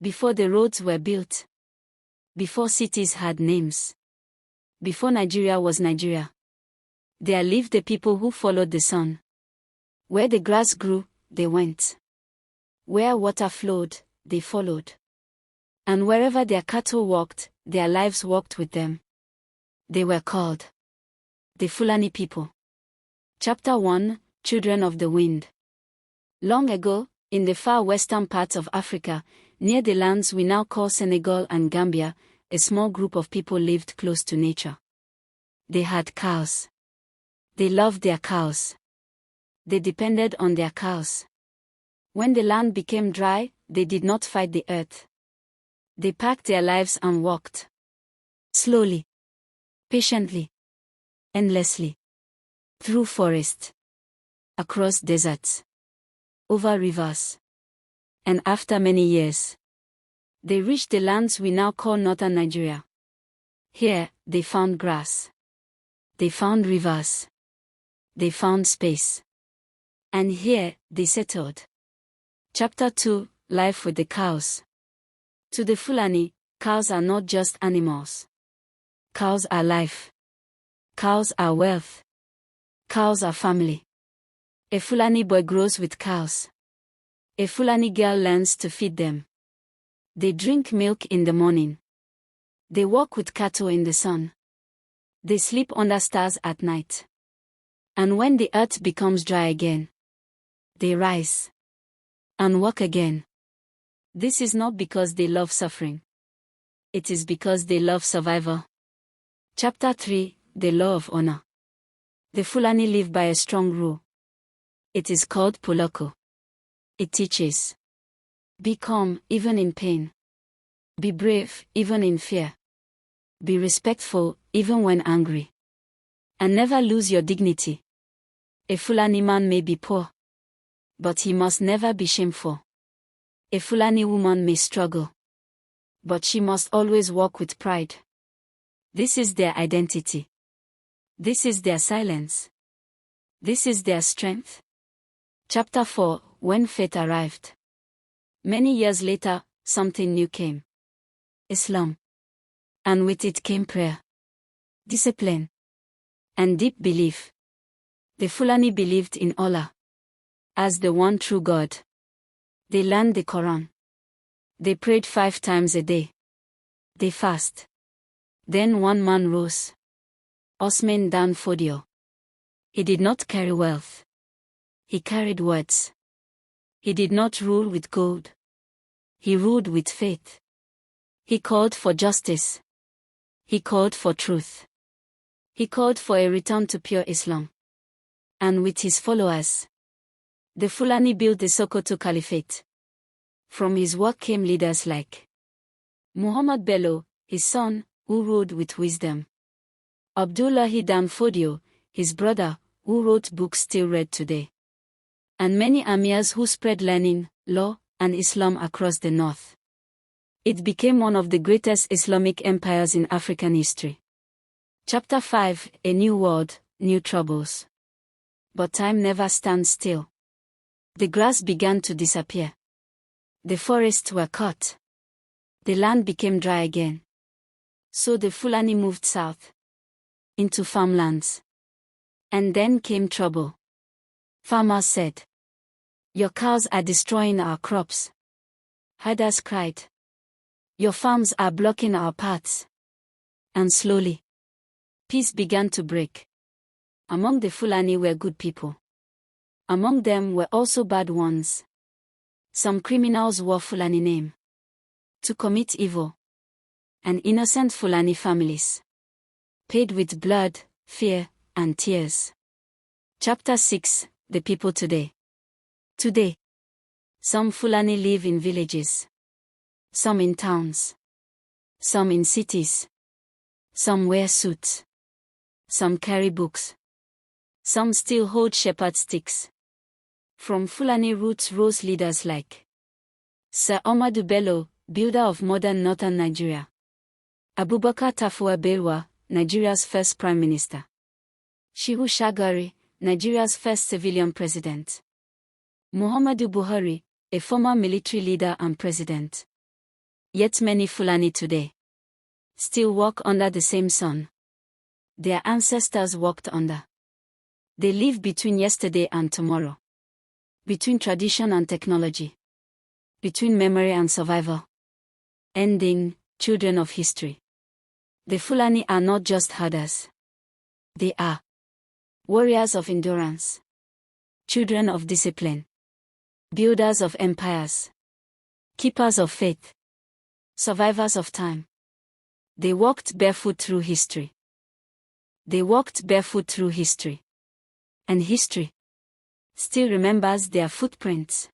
Before the roads were built. Before cities had names. Before Nigeria was Nigeria. There lived the people who followed the sun. Where the grass grew, they went. Where water flowed, they followed. And wherever their cattle walked, their lives walked with them. They were called the Fulani people. Chapter 1: Children of the Wind. Long ago, in the far western parts of Africa, near the lands we now call Senegal and Gambia, a small group of people lived close to nature. They had cows. They loved their cows. They depended on their cows. When the land became dry, they did not fight the earth. They packed their lives and walked. Slowly. Patiently. Endlessly. Through forests. Across deserts. Over rivers. And after many years, they reached the lands we now call northern Nigeria. Here, they found grass. They found rivers. They found space. And here, they settled. Chapter 2: Life with the Cows. To the Fulani, cows are not just animals. Cows are life. Cows are wealth. Cows are family. A Fulani boy grows with cows. A Fulani girl learns to feed them. They drink milk in the morning. They walk with cattle in the sun. They sleep under stars at night. And when the earth becomes dry again, they rise and walk again. This is not because they love suffering. It is because they love survival. Chapter 3: The Law of Honor. The Fulani live by a strong rule. It is called Poloko. It teaches: be calm, even in pain. Be brave, even in fear. Be respectful, even when angry. And never lose your dignity. A Fulani man may be poor, but he must never be shameful. A Fulani woman may struggle, but she must always walk with pride. This is their identity. This is their silence. This is their strength. Chapter 4: When Fate Arrived. Many years later, something new came. Islam. And with it came prayer, discipline, and deep belief. The Fulani believed in Allah as the one true God. They learned the Quran. They prayed 5 times a day. They fast. Then one man rose. Usman dan Fodio. He did not carry wealth. He carried words. He did not rule with gold. He ruled with faith. He called for justice. He called for truth. He called for a return to pure Islam. And with his followers, the Fulani built the Sokoto Caliphate. From his work came leaders like Muhammad Bello, his son, who ruled with wisdom. Abdullahi dan Fodio, his brother, who wrote books still read today. And many amirs who spread learning, law, and Islam across the north. It became one of the greatest Islamic empires in African history. Chapter 5: A New World, New Troubles. But time never stands still. The grass began to disappear. The forests were cut. The land became dry again. So the Fulani moved south into farmlands. And then came trouble. Farmers said, "Your cows are destroying our crops." Herders cried, "Your farms are blocking our paths." And slowly, peace began to break. Among the Fulani were good people. Among them were also bad ones. Some criminals wore Fulani name to commit evil. And innocent Fulani families paid with blood, fear, and tears. Chapter 6: The People Today. Today, some Fulani live in villages. Some in towns. Some in cities. Some wear suits. Some carry books. Some still hold shepherd sticks. From Fulani roots rose leaders like Sir Ahmadu Bello, builder of modern northern Nigeria. Abubakar Tafawa Balewa, Nigeria's first prime minister. Shehu Shagari, Nigeria's first civilian president. Muhammadu Buhari, a former military leader and president. Yet many Fulani today still walk under the same sun their ancestors walked under. They live between yesterday and tomorrow, between tradition and technology, between memory and survival. Ending, children of history. The Fulani are not just herders. They are warriors of endurance, children of discipline, builders of empires, keepers of faith, survivors of time. They walked barefoot through history. They walked barefoot through history. And history still remembers their footprints.